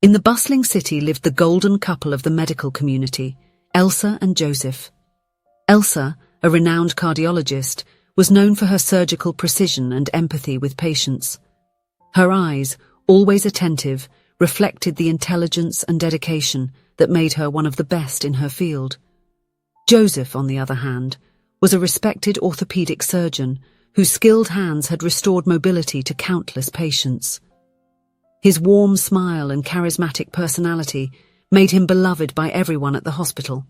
In the bustling city lived the golden couple of the medical community, Elsa and Joseph. Elsa, a renowned cardiologist, was known for her surgical precision and empathy with patients. Her eyes, always attentive, reflected the intelligence and dedication that made her one of the best in her field. Joseph, on the other hand, was a respected orthopedic surgeon whose skilled hands had restored mobility to countless patients. His warm smile and charismatic personality made him beloved by everyone at the hospital.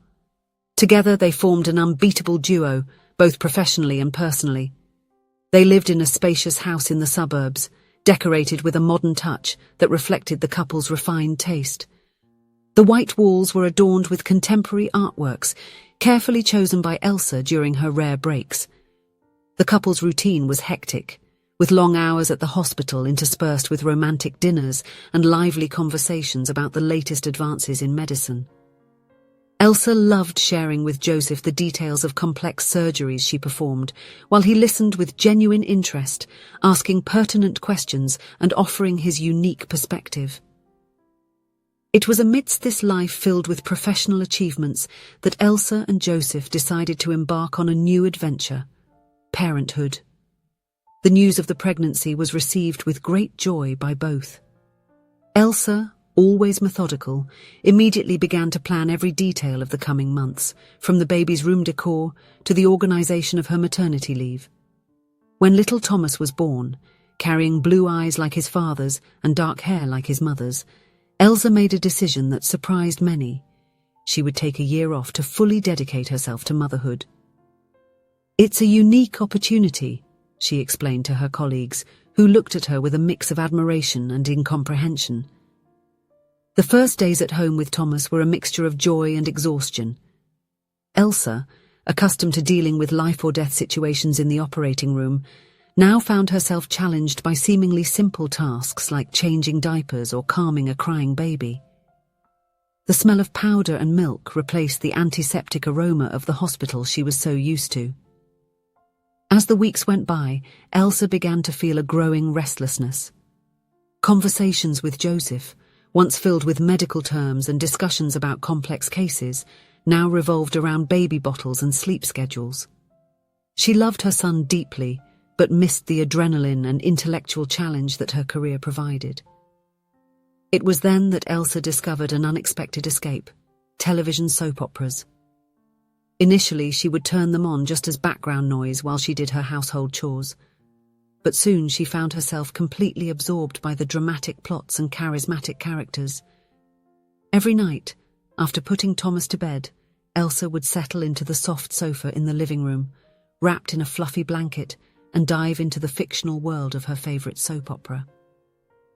Together they formed an unbeatable duo, both professionally and personally. They lived in a spacious house in the suburbs, decorated with a modern touch that reflected the couple's refined taste. The white walls were adorned with contemporary artworks, carefully chosen by Elsa during her rare breaks. The couple's routine was hectic, with long hours at the hospital interspersed with romantic dinners and lively conversations about the latest advances in medicine. Elsa loved sharing with Joseph the details of complex surgeries she performed, while he listened with genuine interest, asking pertinent questions and offering his unique perspective. It was amidst this life filled with professional achievements that Elsa and Joseph decided to embark on a new adventure: parenthood. The news of the pregnancy was received with great joy by both. Elsa, always methodical, immediately began to plan every detail of the coming months, from the baby's room decor to the organization of her maternity leave. When little Thomas was born, carrying blue eyes like his father's and dark hair like his mother's, Elsa made a decision that surprised many. She would take a year off to fully dedicate herself to motherhood. "It's a unique opportunity," she explained to her colleagues, who looked at her with a mix of admiration and incomprehension. The first days at home with Thomas were a mixture of joy and exhaustion. Elsa, accustomed to dealing with life-or-death situations in the operating room, now found herself challenged by seemingly simple tasks like changing diapers or calming a crying baby. The smell of powder and milk replaced the antiseptic aroma of the hospital she was so used to. As the weeks went by, Elsa began to feel a growing restlessness. Conversations with Joseph, once filled with medical terms and discussions about complex cases, now revolved around baby bottles and sleep schedules. She loved her son deeply, but missed the adrenaline and intellectual challenge that her career provided. It was then that Elsa discovered an unexpected escape: television soap operas. Initially, she would turn them on just as background noise while she did her household chores. But soon she found herself completely absorbed by the dramatic plots and charismatic characters. Every night, after putting Thomas to bed, Elsa would settle into the soft sofa in the living room, wrapped in a fluffy blanket, and dive into the fictional world of her favorite soap opera.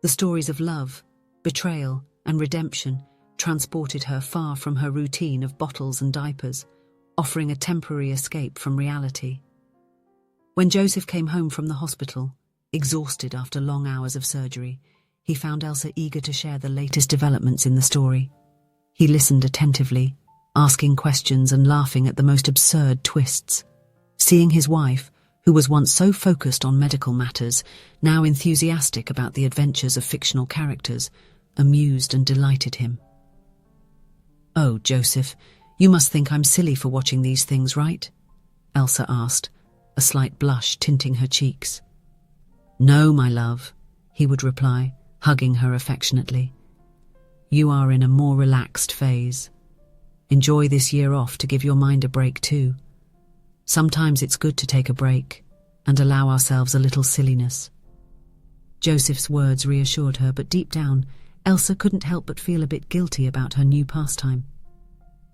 The stories of love, betrayal, and redemption transported her far from her routine of bottles and diapers, offering a temporary escape from reality. When Joseph came home from the hospital, exhausted after long hours of surgery, he found Elsa eager to share the latest developments in the story. He listened attentively, asking questions and laughing at the most absurd twists. Seeing his wife, who was once so focused on medical matters, now enthusiastic about the adventures of fictional characters, amused and delighted him. "Oh, Joseph, you must think I'm silly for watching these things, right?" Elsa asked, a slight blush tinting her cheeks. "No, my love," he would reply, hugging her affectionately. "You are in a more relaxed phase. Enjoy this year off to give your mind a break too. Sometimes it's good to take a break and allow ourselves a little silliness." Joseph's words reassured her, but deep down, Elsa couldn't help but feel a bit guilty about her new pastime.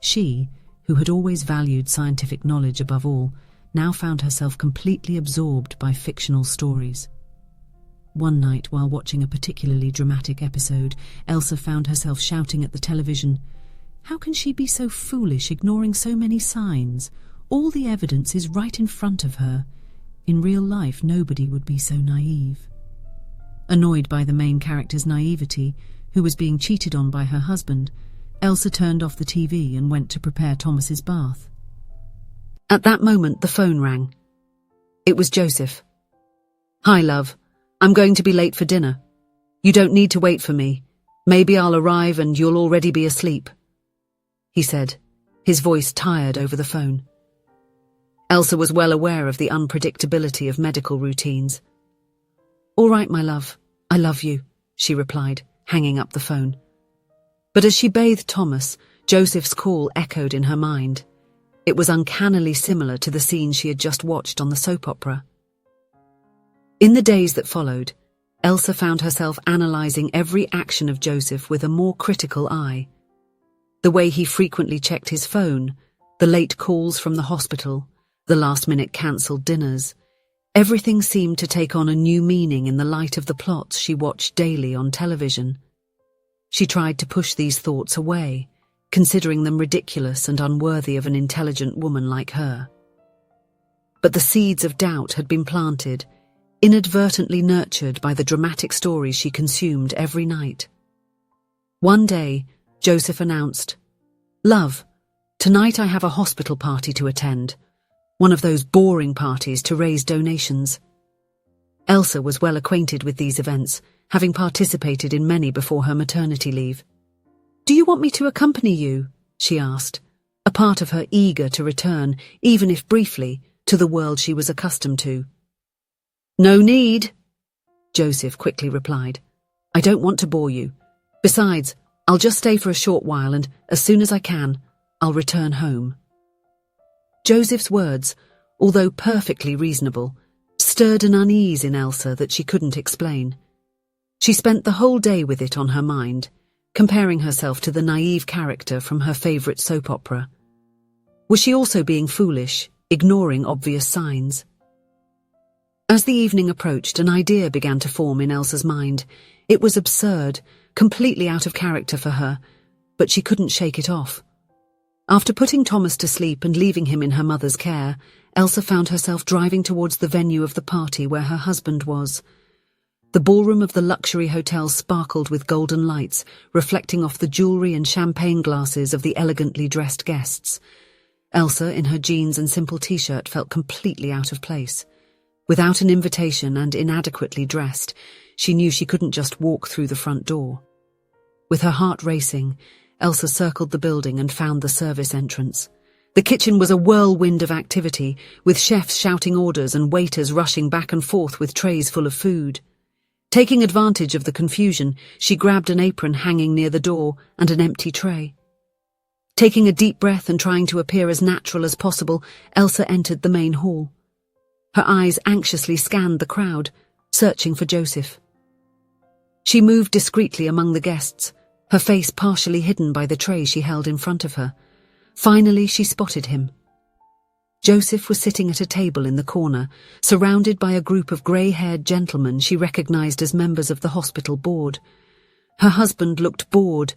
She, who had always valued scientific knowledge above all, now found herself completely absorbed by fictional stories. One night, while watching a particularly dramatic episode, Elsa found herself shouting at the television, "How can she be so foolish, ignoring so many signs? All the evidence is right in front of her. In real life, nobody would be so naive." Annoyed by the main character's naivety, who was being cheated on by her husband, Elsa turned off the TV and went to prepare Thomas's bath. At that moment, the phone rang. It was Joseph. "Hi, love. I'm going to be late for dinner. You don't need to wait for me. Maybe I'll arrive and you'll already be asleep," he said, his voice tired over the phone. Elsa was well aware of the unpredictability of medical routines. "All right, my love, I love you," she replied, hanging up the phone. But as she bathed Thomas, Joseph's call echoed in her mind. It was uncannily similar to the scene she had just watched on the soap opera. In the days that followed, Elsa found herself analysing every action of Joseph with a more critical eye. The way he frequently checked his phone, the late calls from the hospital, the last-minute cancelled dinners, everything seemed to take on a new meaning in the light of the plots she watched daily on television. She tried to push these thoughts away, considering them ridiculous and unworthy of an intelligent woman like her. But the seeds of doubt had been planted, inadvertently nurtured by the dramatic stories she consumed every night. One day, Joseph announced, "Love, tonight I have a hospital party to attend. One of those boring parties to raise donations." Elsa was well acquainted with these events, having participated in many before her maternity leave. "Do you want me to accompany you?" she asked, a part of her eager to return, even if briefly, to the world she was accustomed to. "No need," Joseph quickly replied. "I don't want to bore you. Besides, I'll just stay for a short while and, as soon as I can, I'll return home." Joseph's words, although perfectly reasonable, stirred an unease in Elsa that she couldn't explain. She spent the whole day with it on her mind, comparing herself to the naive character from her favourite soap opera. Was she also being foolish, ignoring obvious signs? As the evening approached, an idea began to form in Elsa's mind. It was absurd, completely out of character for her, but she couldn't shake it off. After putting Thomas to sleep and leaving him in her mother's care, Elsa found herself driving towards the venue of the party where her husband was. The ballroom of the luxury hotel sparkled with golden lights, reflecting off the jewellery and champagne glasses of the elegantly dressed guests. Elsa, in her jeans and simple t-shirt, felt completely out of place. Without an invitation and inadequately dressed, she knew she couldn't just walk through the front door. With her heart racing, Elsa circled the building and found the service entrance. The kitchen was a whirlwind of activity, with chefs shouting orders and waiters rushing back and forth with trays full of food. Taking advantage of the confusion, she grabbed an apron hanging near the door and an empty tray. Taking a deep breath and trying to appear as natural as possible, Elsa entered the main hall. Her eyes anxiously scanned the crowd, searching for Joseph. She moved discreetly among the guests, her face partially hidden by the tray she held in front of her. Finally, she spotted him. Joseph was sitting at a table in the corner, surrounded by a group of grey-haired gentlemen she recognized as members of the hospital board. Her husband looked bored,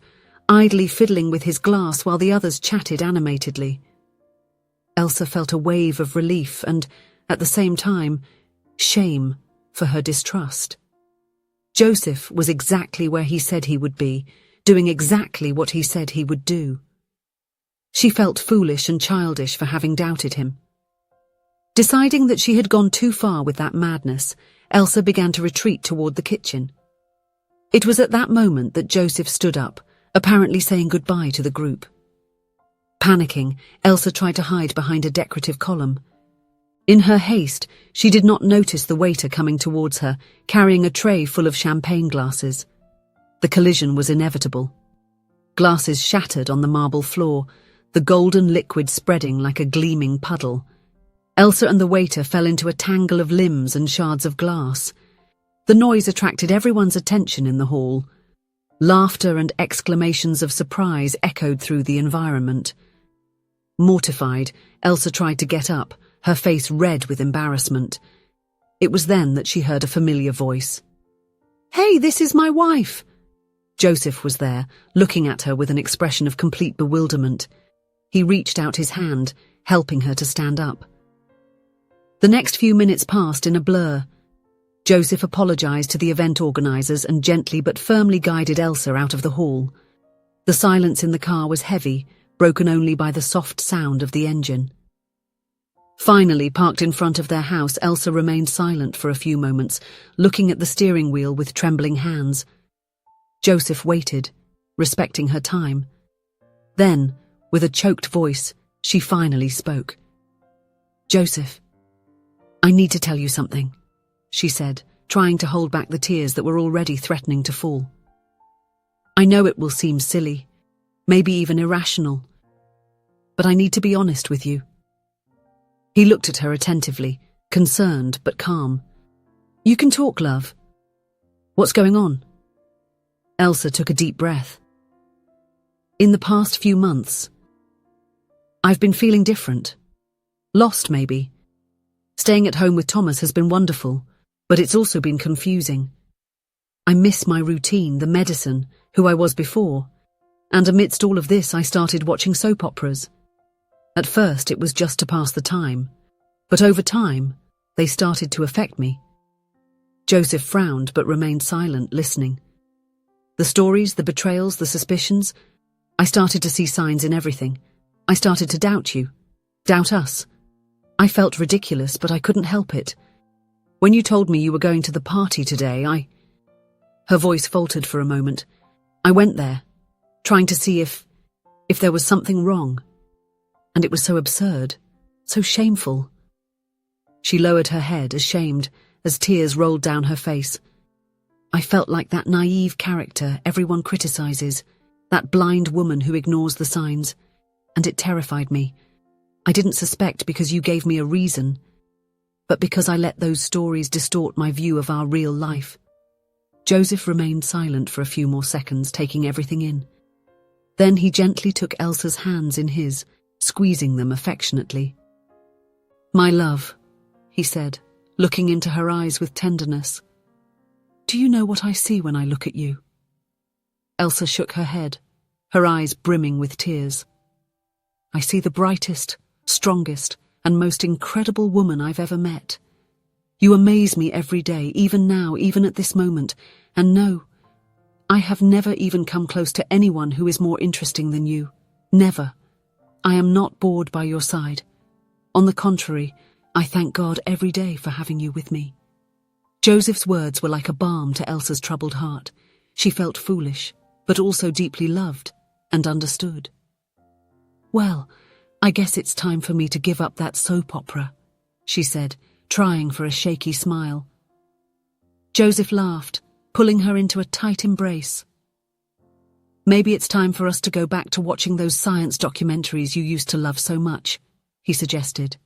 idly fiddling with his glass while the others chatted animatedly. Elsa felt a wave of relief and, at the same time, shame for her distrust. Joseph was exactly where he said he would be, doing exactly what he said he would do. She felt foolish and childish for having doubted him. Deciding that she had gone too far with that madness, Elsa began to retreat toward the kitchen. It was at that moment that Joseph stood up, apparently saying goodbye to the group. Panicking, Elsa tried to hide behind a decorative column. In her haste, she did not notice the waiter coming towards her, carrying a tray full of champagne glasses. The collision was inevitable. Glasses shattered on the marble floor, the golden liquid spreading like a gleaming puddle. Elsa and the waiter fell into a tangle of limbs and shards of glass. The noise attracted everyone's attention in the hall. Laughter and exclamations of surprise echoed through the environment. Mortified, Elsa tried to get up, her face red with embarrassment. It was then that she heard a familiar voice. "Hey, this is my wife!" Joseph was there, looking at her with an expression of complete bewilderment. He reached out his hand, helping her to stand up. The next few minutes passed in a blur. Joseph apologized to the event organizers and gently but firmly guided Elsa out of the hall. The silence in the car was heavy, broken only by the soft sound of the engine. Finally, parked in front of their house, Elsa remained silent for a few moments, looking at the steering wheel with trembling hands. Joseph waited, respecting her time. Then, with a choked voice, she finally spoke. "Joseph, I need to tell you something," she said, trying to hold back the tears that were already threatening to fall. "I know it will seem silly, maybe even irrational, but I need to be honest with you." He looked at her attentively, concerned but calm. "You can talk, love. What's going on?" Elsa took a deep breath. "In the past few months, I've been feeling different. Lost, maybe. Staying at home with Thomas has been wonderful, but it's also been confusing. I miss my routine, the medicine, who I was before, and amidst all of this I started watching soap operas. At first it was just to pass the time, but over time they started to affect me." Joseph frowned but remained silent, listening. "The stories, the betrayals, the suspicions, I started to see signs in everything. I started to doubt you, doubt us. I felt ridiculous, but I couldn't help it. When you told me you were going to the party today, Her voice faltered for a moment. "I went there, trying to see if there was something wrong. And it was so absurd, so shameful." She lowered her head, ashamed, as tears rolled down her face. "I felt like that naive character everyone criticizes, that blind woman who ignores the signs, and it terrified me. I didn't suspect because you gave me a reason, but because I let those stories distort my view of our real life." Joseph remained silent for a few more seconds, taking everything in. Then he gently took Elsa's hands in his, squeezing them affectionately. "My love," he said, looking into her eyes with tenderness. "Do you know what I see when I look at you?" Elsa shook her head, her eyes brimming with tears. "I see the brightest, strongest, and most incredible woman I've ever met. You amaze me every day, even now, even at this moment, and no, I have never even come close to anyone who is more interesting than you. Never. I am not bored by your side. On the contrary, I thank God every day for having you with me." Joseph's words were like a balm to Elsa's troubled heart. She felt foolish, but also deeply loved and understood. "Well, I guess it's time for me to give up that soap opera," she said, trying for a shaky smile. Joseph laughed, pulling her into a tight embrace. "Maybe it's time for us to go back to watching those science documentaries you used to love so much," he suggested.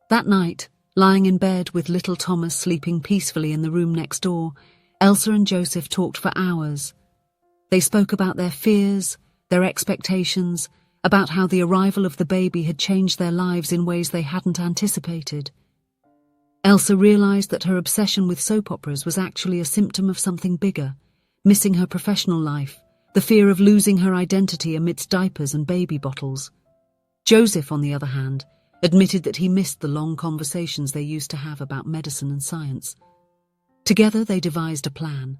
That night, lying in bed with little Thomas sleeping peacefully in the room next door, Elsa and Joseph talked for hours. They spoke about their fears, their expectations, about how the arrival of the baby had changed their lives in ways they hadn't anticipated. Elsa realized that her obsession with soap operas was actually a symptom of something bigger, missing her professional life, the fear of losing her identity amidst diapers and baby bottles. Joseph, on the other hand, admitted that he missed the long conversations they used to have about medicine and science. Together they devised a plan.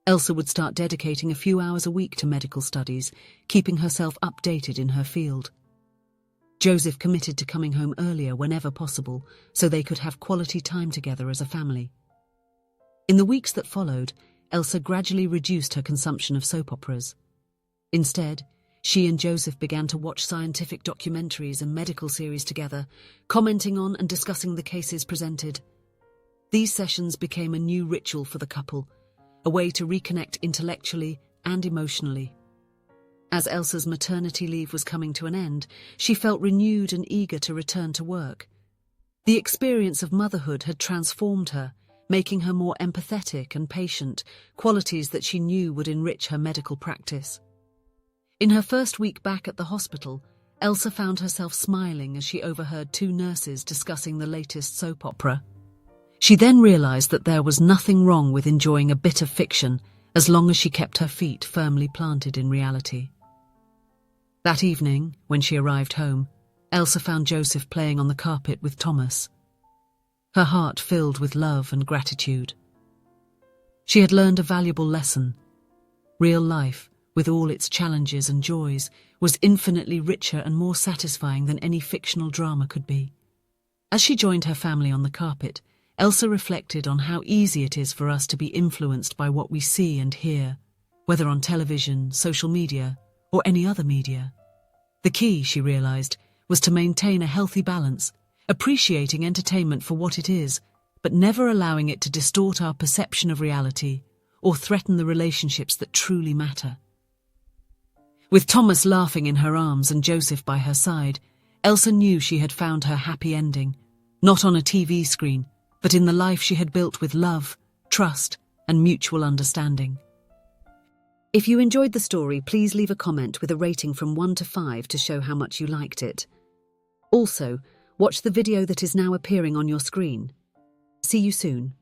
Elsa would start dedicating a few hours a week to medical studies, keeping herself updated in her field. Joseph committed to coming home earlier whenever possible so they could have quality time together as a family. In the weeks that followed, Elsa gradually reduced her consumption of soap operas. Instead, she and Joseph began to watch scientific documentaries and medical series together, commenting on and discussing the cases presented. These sessions became a new ritual for the couple, a way to reconnect intellectually and emotionally. As Elsa's maternity leave was coming to an end, she felt renewed and eager to return to work. The experience of motherhood had transformed her, making her more empathetic and patient, qualities that she knew would enrich her medical practice. In her first week back at the hospital, Elsa found herself smiling as she overheard two nurses discussing the latest soap opera. She then realized that there was nothing wrong with enjoying a bit of fiction as long as she kept her feet firmly planted in reality. That evening, when she arrived home, Elsa found Joseph playing on the carpet with Thomas. Her heart filled with love and gratitude. She had learned a valuable lesson. Real life, with all its challenges and joys, was infinitely richer and more satisfying than any fictional drama could be. As she joined her family on the carpet, Elsa reflected on how easy it is for us to be influenced by what we see and hear, whether on television, social media, or any other media. The key, she realized, was to maintain a healthy balance, appreciating entertainment for what it is, but never allowing it to distort our perception of reality or threaten the relationships that truly matter. With Thomas laughing in her arms and Joseph by her side, Elsa knew she had found her happy ending, not on a TV screen, but in the life she had built with love, trust, and mutual understanding. If you enjoyed the story, please leave a comment with a rating from 1 to 5 to show how much you liked it. Also, watch the video that is now appearing on your screen. See you soon.